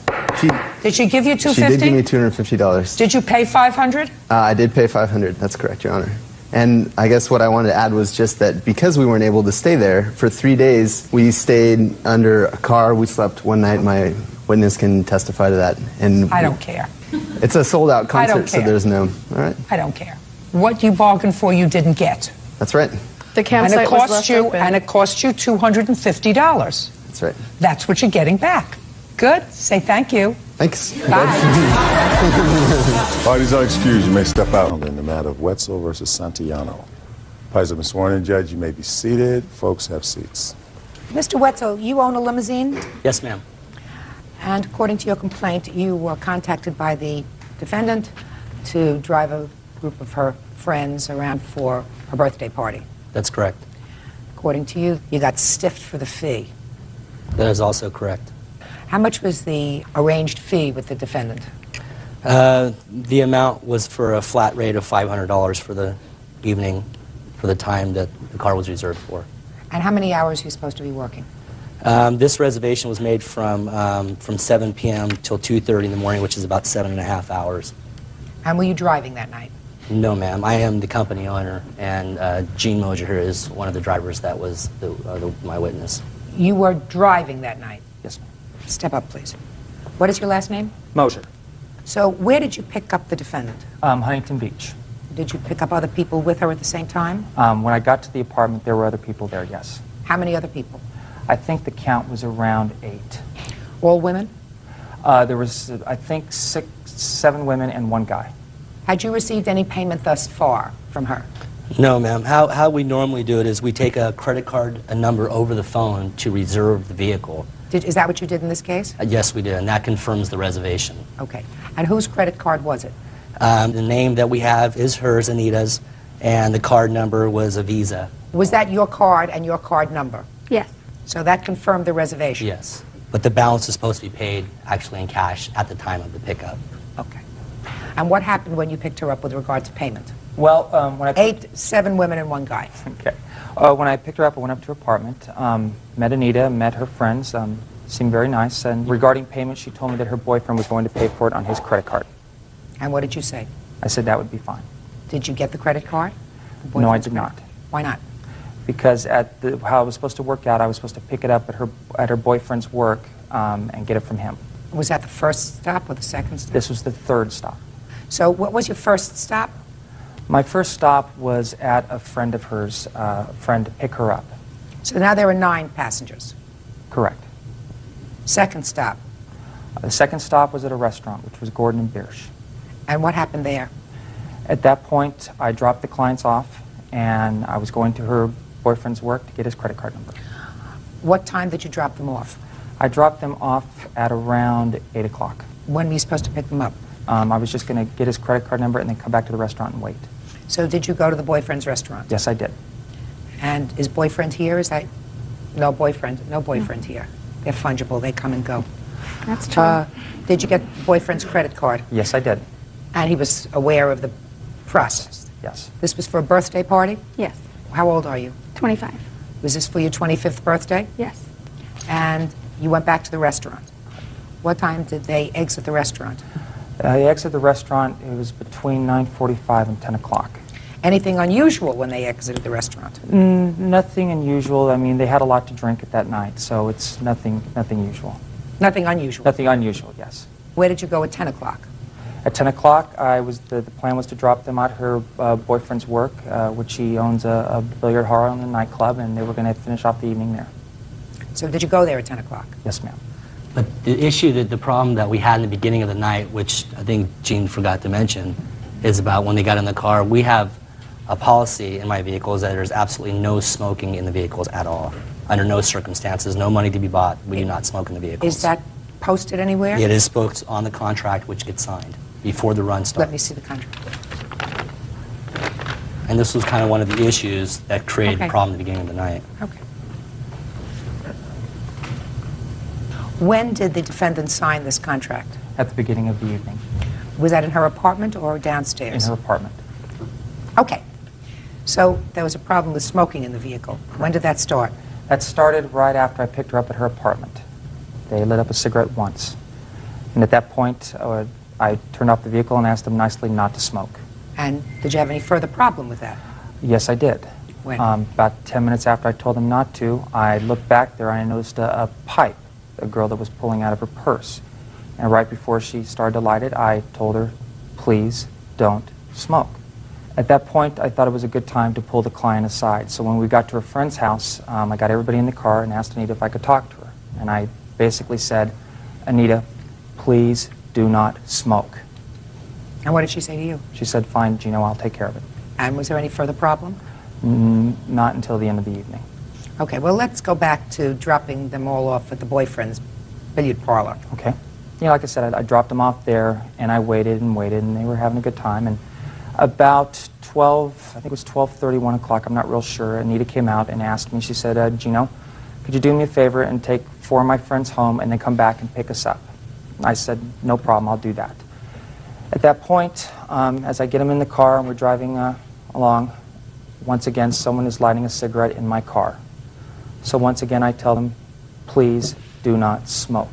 did she give you $250? She did give me $250. Did you pay $500? I did pay $500. That's correct, Your Honor. And I guess what I wanted to add was just that because we weren't able to stay there for 3 days, we stayed under a car. We slept one night. My witness can testify to that. And I don't care. It's a sold-out I don't concert, so care. there's no. All right. I don't care. What you bargained for, you didn't get. That's right. The And campsite it was cost left you. open. And it cost you $250. That's right. That's what you're getting back. Good. Say thank you. Thanks. Bye. Parties are excused. You may step out in the matter of Wetzel versus Santillano. Parties have been sworn in, Judge. You may be seated. Folks, have seats. Mr. Wetzel, you own a limousine? Yes, ma'am. And according to your complaint, you were contacted by the defendant to drive a group of her friends around for her birthday party. That's correct. According to you, you got stiffed for the fee. That is also correct. How much was the arranged fee with the defendant? The amount was for a flat rate of $500 for the evening, for the time that the car was reserved for. And how many hours are you supposed to be working? This reservation was made from 7 p.m. till 2:30 in the morning, which is about 7.5 hours. And were you driving that night? No, ma'am. I am the company owner, and Gene Moser here is one of the drivers that was my witness. You were driving that night? Yes, ma'am. Step up, please. What is your last name? Moser. So where did you pick up the defendant? Huntington Beach. Did you pick up other people with her at the same time? When I got to the apartment, there were other people there, yes. How many other people? I think the count was around 8. All women? There was, I think, 7 women and 1 guy. Had you received any payment thus far from her? No, ma'am. How we normally do it is we take a credit card, a number over the phone to reserve the vehicle. Is that what you did in this case? Yes, we did, and that confirms the reservation. Okay. And whose credit card was it? The name that we have is hers, Anita's, and the card number was a Visa. Was that your card and your card number? Yes. So that confirmed the reservation? Yes. But the balance is supposed to be paid actually in cash at the time of the pickup. Okay. And what happened when you picked her up with regard to payment? Well, when I 7 women and 1 guy. Okay. When I picked her up, I went up to her apartment, met Anita, met her friends, seemed very nice. And regarding payment, she told me that her boyfriend was going to pay for it on his credit card. And what did you say? I said that would be fine. Did you get the credit card? No, I did not. Why not? Because how it was supposed to work out, I was supposed to pick it up at her boyfriend's work and get it from him. Was that the first stop or the second stop? This was the 3rd stop. So what was your first stop? My first stop was at a friend of hers, a friend to pick her up. So now there are 9 passengers. Correct. Second stop. The second stop was at a restaurant, which was Gordon and Biersch. And what happened there? At that point, I dropped the clients off, and I was going to her boyfriend's work to get his credit card number. What time did you drop them off? I dropped them off at around 8 o'clock. When were you supposed to pick them up? I was just going to get his credit card number and then come back to the restaurant and wait. So did you go to the boyfriend's restaurant? Yes, I did. And is boyfriend here? Is that no boyfriend here? They're fungible. They come and go. That's true. Did you get boyfriend's credit card? Yes, I did. And he was aware of the process? Yes. This was for a birthday party? Yes. How old are you? 25. Was this for your 25th birthday? Yes. And you went back to the restaurant. What time did they exit the restaurant? They exited the restaurant, it was between 9:45 and 10 o'clock. Anything unusual when they exited the restaurant? Nothing unusual. I mean, they had a lot to drink at that night, so it's nothing usual. Nothing unusual? Nothing unusual, yes. Where did you go at 10 o'clock? At 10 o'clock, the plan was to drop them at her boyfriend's work, which he owns a billiard hall and a nightclub, and they were going to finish off the evening there. So did you go there at 10 o'clock? Yes, ma'am. But the problem that we had in the beginning of the night, which I think Gene forgot to mention, is about when they got in the car. We have a policy in my vehicles that there's absolutely no smoking in the vehicles at all. Under no circumstances, no money to be bought. We do not smoke in the vehicles. Is that posted anywhere? It is posted on the contract, which gets signed before the run starts. Let me see the contract. And this was kind of one of the issues that created Okay. the problem at the beginning of the night. Okay. When did the defendant sign this contract? At the beginning of the evening. Was that in her apartment or downstairs? In her apartment. Okay. So there was a problem with smoking in the vehicle. When did that start? That started right after I picked her up at her apartment. They lit up a cigarette once. And at that point, I turned off the vehicle and asked them nicely not to smoke. And did you have any further problem with that? Yes, I did. When? About 10 minutes after I told them not to, I looked back there and I noticed a pipe, a girl that was pulling out of her purse. And right before she started to light it, I told her, please don't smoke. At that point, I thought it was a good time to pull the client aside. So when we got to her friend's house, I got everybody in the car and asked Anita if I could talk to her. And I basically said, Anita, please do not smoke. And what did she say to you? She said, fine, Gino, I'll take care of it. And was there any further problem? Not until the end of the evening. Okay, well, let's go back to dropping them all off at the boyfriend's billiard parlor. Okay. You know, like I said, I dropped them off there, and I waited and waited, and they were having a good time. And about 12, I think it was 12:30, 1 o'clock, I'm not real sure, Anita came out and asked me, she said, Gino, could you do me a favor and take 4 of my friends home and then come back and pick us up? I said, no problem, I'll do that. At that point, as I get them in the car and we're driving along, once again, someone is lighting a cigarette in my car. So once again, I tell them, please do not smoke.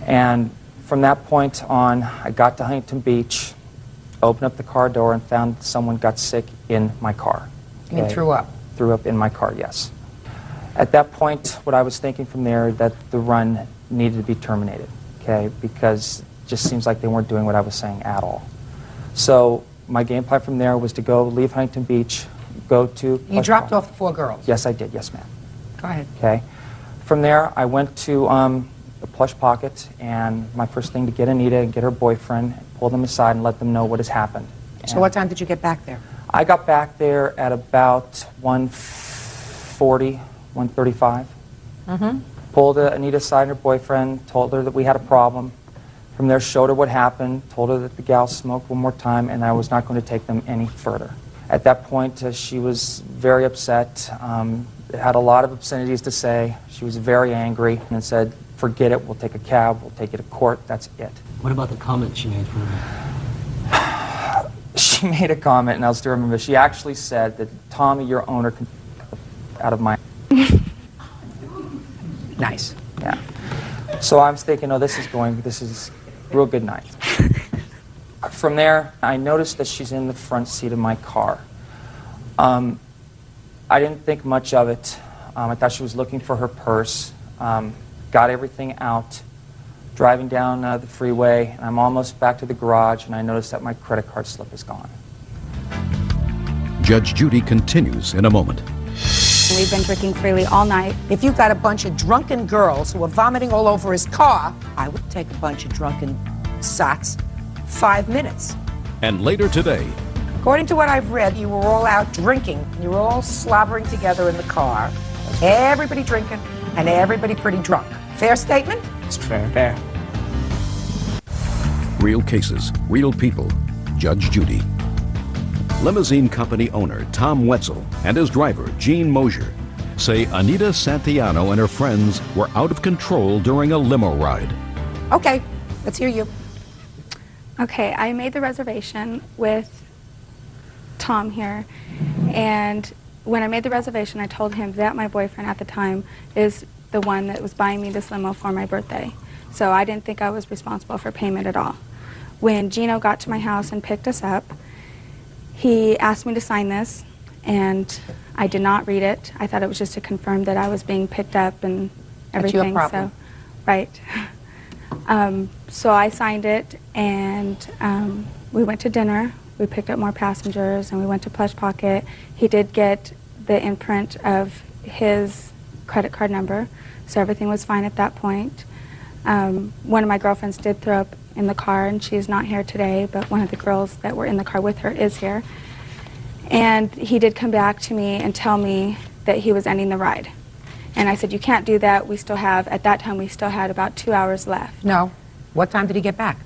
And from that point on, I got to Huntington Beach, opened up the car door, and found someone got sick in my car. You mean threw up? Threw up in my car, yes. At that point, what I was thinking from there, that the run needed to be terminated, okay, because it just seems like they weren't doing what I was saying at all. So my game plan from there was to go leave Huntington Beach, go to... You dropped off the 4 girls? Yes, I did. Yes, ma'am. Go ahead. Okay. From there, I went to the Plush Pocket, and my first thing to get Anita and get her boyfriend, pull them aside and let them know what has happened. So what time did you get back there? I got back there at about 1:40, 1:35. Mm-hmm. Pulled Anita aside and her boyfriend, told her that we had a problem. From there, showed her what happened, told her that the gal smoked one more time, and I was not going to take them any further. At that point, she was very upset, had a lot of obscenities to say. She was very angry and said, forget it, we'll take a cab, we'll take you to court, that's it. What about the comment she made for me? She made a comment, and I'll still remember, she actually said that, Tommy, your owner, can out of my... Nice. Yeah. So I was thinking, oh, this is real good night. From there, I noticed that she's in the front seat of my car. I didn't think much of it. I thought she was looking for her purse. Got everything out, driving down the freeway, and I'm almost back to the garage, and I noticed that my credit card slip is gone. Judge Judy continues in a moment. We've been drinking freely all night. If you've got a bunch of drunken girls who are vomiting all over his car, I would take a bunch of drunken sots 5 minutes. And later today, According to what I've read, you were all out drinking. You were all slobbering together in the car. Everybody drinking and everybody pretty drunk. Fair statement? It's fair. Fair. real cases, real people. Judge Judy. Limousine company owner Tom Wetzel and his driver Gene Mosier say Anita Santiano and her friends were out of control during a limo ride. Okay, let's hear you. Okay, I made the reservation with Tom here, and when I made the reservation, I told him that my boyfriend at the time is the one that was buying me this limo for my birthday. So I didn't think I was responsible for payment at all. When Gino got to my house and picked us up, he asked me to sign this, and I did not read it. I thought it was just to confirm that I was being picked up and everything. That's your problem. So, right. So I signed it, and we went to dinner. We picked up more passengers, and we went to Plush Pocket. He did get the imprint of his credit card number, so everything was fine at that point. One of my girlfriends did throw up in the car, and she is not here today, but one of the girls that were in the car with her is here. And he did come back to me and tell me that he was ending the ride. And I said, you can't do that. We still have, at that time, we still had about 2 hours left. No. What time did he get back?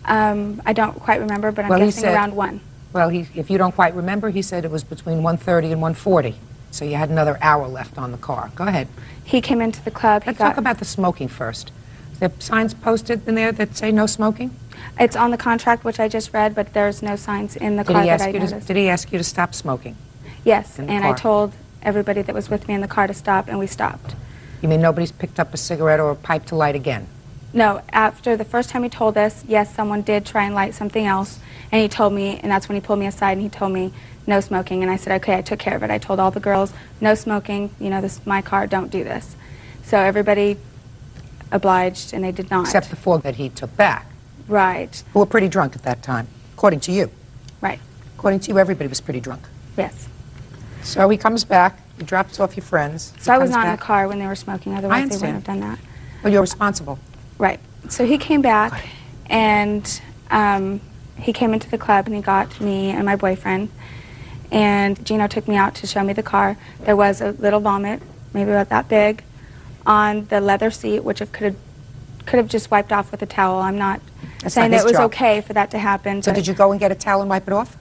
I don't quite remember, but I'm guessing around 1. Well, if you don't quite remember, he said it was between 1:30 and 1:40. So you had another hour left on the car. Go ahead. He came into the club. Let's talk about the smoking first. Is there signs posted in there that say no smoking? It's on the contract, which I just read, but there's no signs in the car that I noticed. Did he ask you to stop smoking? Yes, in the and car? I told everybody that was with me in the car to stop, and we stopped. You mean nobody's picked up a cigarette or a pipe to light again? No, after the first time he told us, yes, someone did try and light something else, and he told me, and that's when he pulled me aside and he told me no smoking, and I said, okay, I took care of it. I told all the girls, no smoking, you know, this is my car, don't do this. So everybody obliged, and they did not. Except the 4 that he took back. Right. Who were pretty drunk at that time, according to you. Right. According to you, everybody was pretty drunk. Yes. So he comes back, he drops off your friends. So I was not in the car when they were smoking, otherwise they wouldn't have done that. Well, you're responsible. Right. So he came back, and he came into the club, and he got me and my boyfriend, and Gino took me out to show me the car. There was a little vomit, maybe about that big, on the leather seat, which could have just wiped off with a towel. I'm not saying that it was okay for that to happen. So did you go and get a towel and wipe it off?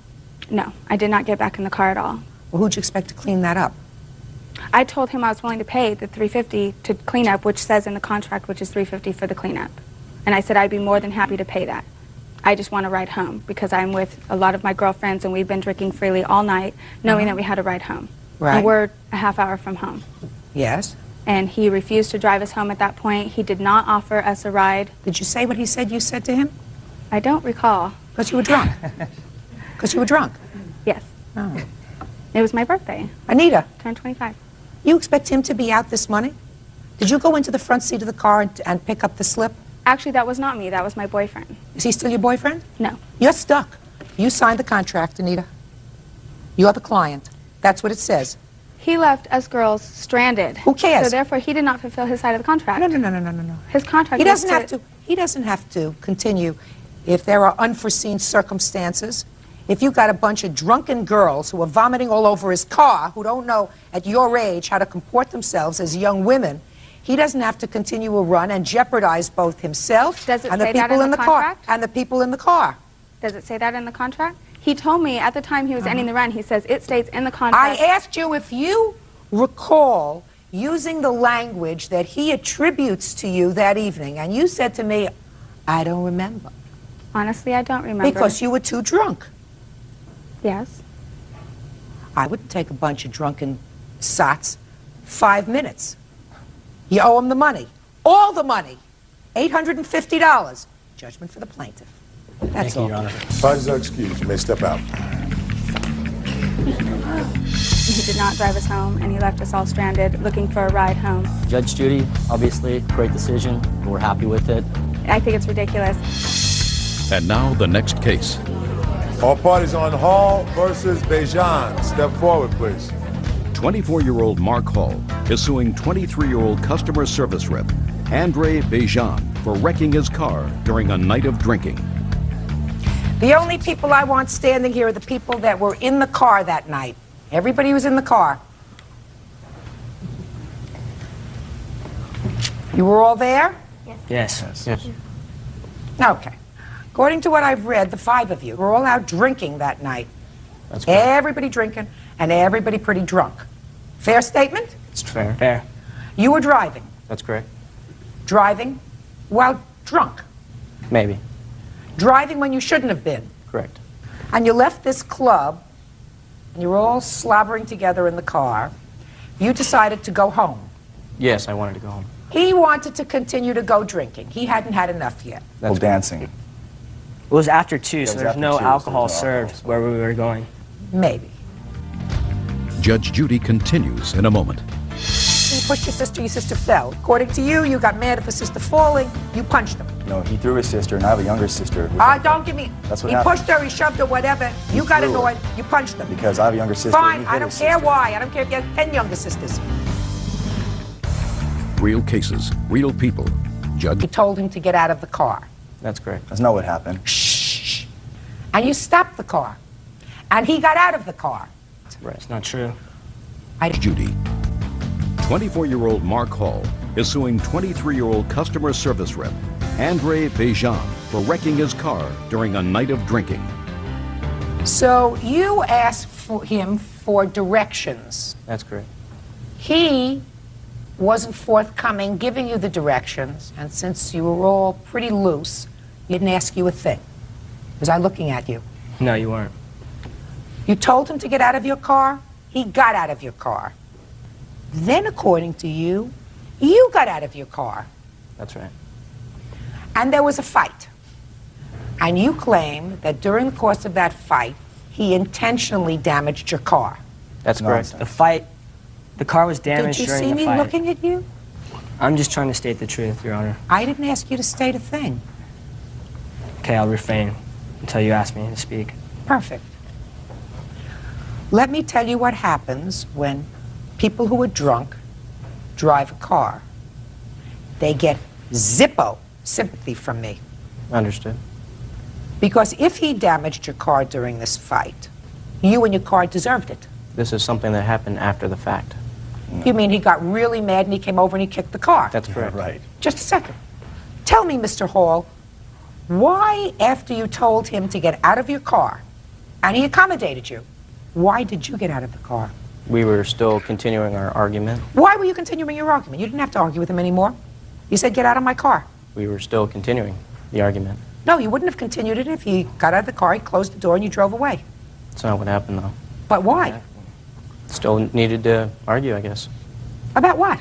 No, I did not get back in the car at all. Well, who'd you expect to clean that up? I told him I was willing to pay the $350 to clean up, which says in the contract, which is $350 for the cleanup. And I said I'd be more than happy to pay that. I just want to ride home because I'm with a lot of my girlfriends and we've been drinking freely all night, knowing that we had to ride home. Right. And we're a half hour from home. Yes. And he refused to drive us home at that point. He did not offer us a ride. Did you say what he said you said to him? I don't recall. Because you were drunk. Because you were drunk. Yes. Oh. It was my birthday. Anita. Turned 25. You expect him to be out this money? Did you go into the front seat of the car and pick up the slip? Actually, that was not me. That was my boyfriend. Is he still your boyfriend? No. You're stuck. You signed the contract, Anita. You're the client. That's what it says. He left us girls stranded. Who cares? So therefore, he did not fulfill his side of the contract. No. His contract. He doesn't have to. He doesn't have to continue if there are unforeseen circumstances. If you've got a bunch of drunken girls who are vomiting all over his car, who don't know at your age how to comport themselves as young women, he doesn't have to continue a run and jeopardize both himself and the people in the car and the people in the car. Does it say that in the contract? He told me at the time he was ending the run, he says it states in the contract. I asked you if you recall using the language that he attributes to you that evening, and you said to me, I don't remember. Honestly, I don't remember. Because you were too drunk. Yes. I wouldn't take a bunch of drunken sots 5 minutes. You owe him the money. All the money. $850. Judgment for the plaintiff. That's all. Your Honor. Parties are excused. You may step out. He did not drive us home, and he left us all stranded looking for a ride home. Judge Judy, obviously, great decision. We're happy with it. I think it's ridiculous. And now the next case. All parties on Hall versus Bejan. Step forward, please. 24-year-old Mark Hall is suing 23-year-old customer service rep Andre Bejan for wrecking his car during a night of drinking. The only people I want standing here are the people that were in the car that night. Everybody was in the car. You were all there? Yes. Okay. According to what I've read, the 5 of you were all out drinking that night. That's correct. Everybody drinking and everybody pretty drunk. Fair statement? It's fair. You were driving. That's correct. Driving while drunk. Maybe. Driving when you shouldn't have been. Correct. And you left this club, and you were all slobbering together in the car. You decided to go home. Yes, I wanted to go home. He wanted to continue to go drinking. He hadn't had enough yet. Well, dancing. It was after 2, so was there's after no 2, alcohol so there's no served where we were going. Maybe. Judge Judy continues in a moment. You pushed your sister fell. According to you, you got mad at the sister falling, you punched him. No, he threw his sister, and I have a younger sister. Don't give me... That's what he happened. pushed her, he shoved her, whatever. You got threw her. annoyed, you punched him. Because I have a younger sister. Fine, and he I hit don't his care sister. why. I don't care if you have 10 younger sisters. Real cases, real people. Judge. You told him to get out of the car. That's correct. That's not what happened. Shh. And you stopped the car. And he got out of the car. Right. It's not true. Judy. 24-year-old Mark Hall is suing 23-year-old customer service rep Andre Bejan for wrecking his car during a night of drinking. So you asked him for directions. That's correct. He wasn't forthcoming giving you the directions, and since you were all pretty loose, he didn't ask you a thing. Was I looking at you? No, you weren't. You told him to get out of your car. He got out of your car. Then, according to you, you got out of your car. That's right. And there was a fight. And you claim that during the course of that fight, he intentionally damaged your car. That's correct. The car was damaged Did you during see the me fight. looking at you? I'm just trying to state the truth, Your Honor. I didn't ask you to state a thing. Okay, I'll refrain until you ask me to speak. Perfect. Let me tell you what happens when people who are drunk drive a car. They get zippo sympathy from me. Understood. Because if he damaged your car during this fight, you and your car deserved it. This is something that happened after the fact. You mean he got really mad and he came over and he kicked the car? That's correct. Right. Just a second. Tell me, Mr. Hall, why, after you told him to get out of your car, and he accommodated you, why did you get out of the car? We were still continuing our argument. Why were you continuing your argument? You didn't have to argue with him anymore. You said, get out of my car. We were still continuing the argument. No, you wouldn't have continued it if he got out of the car, he closed the door, and you drove away. That's not what happened, though. But why? Still needed to argue, I guess. About what?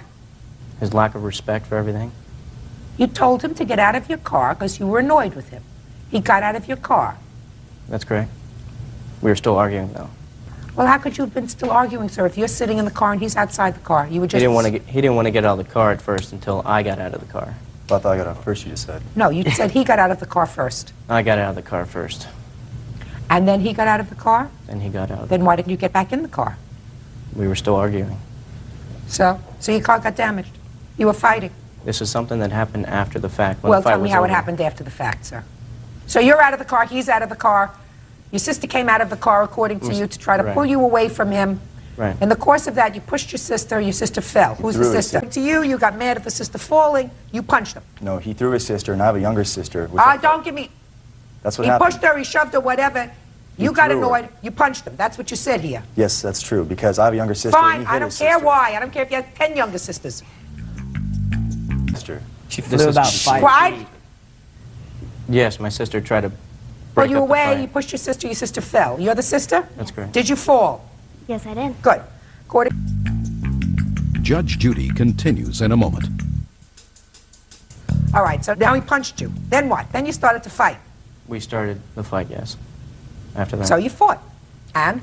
His lack of respect for everything. You told him to get out of your car because you were annoyed with him. He got out of your car. That's correct. We were still arguing, though. Well, how could you have been still arguing, sir, if you're sitting in the car and he's outside the car? You were just... He didn't want to get out of the car at first until I got out of the car. I thought I got out first, you just said. No, you said he got out of the car first. I got out of the car first. And then he got out of the car? Then he got out. Then why didn't you get back in the car? We were still arguing. So your car got damaged. You were fighting. This is something that happened after the fact. When Well, the fight tell me was how it over. happened after the fact, sir. So you're out of the car, he's out of the car. Your sister came out of the car, according to you, to try to Right. pull you away from him. Right. In the course of that, you pushed your sister fell. Who's the Threw his sister? To you got mad at the sister falling, you punched him. No, he threw his sister, and I have a younger sister. which Don't give me... That's what He happened. pushed her, he shoved her, whatever. You He got threw her. annoyed, you punched him. That's what you said here. Yes, that's true, because I have a younger sister. and Fine, he I hit don't his care sister. why. I don't care if you had 10 younger sisters. Sister. She This flew is- about she- 5 Cried? feet. Yes, my sister tried to Well, break you up were the away, fight. you pushed your sister fell. You're the sister? That's correct. Did you fall? Yes, I did. Good. According... Judge Judy continues in a moment. All right, so now he punched you. Then what? Then you started to fight. We started the fight, yes. After that. So you fought. And?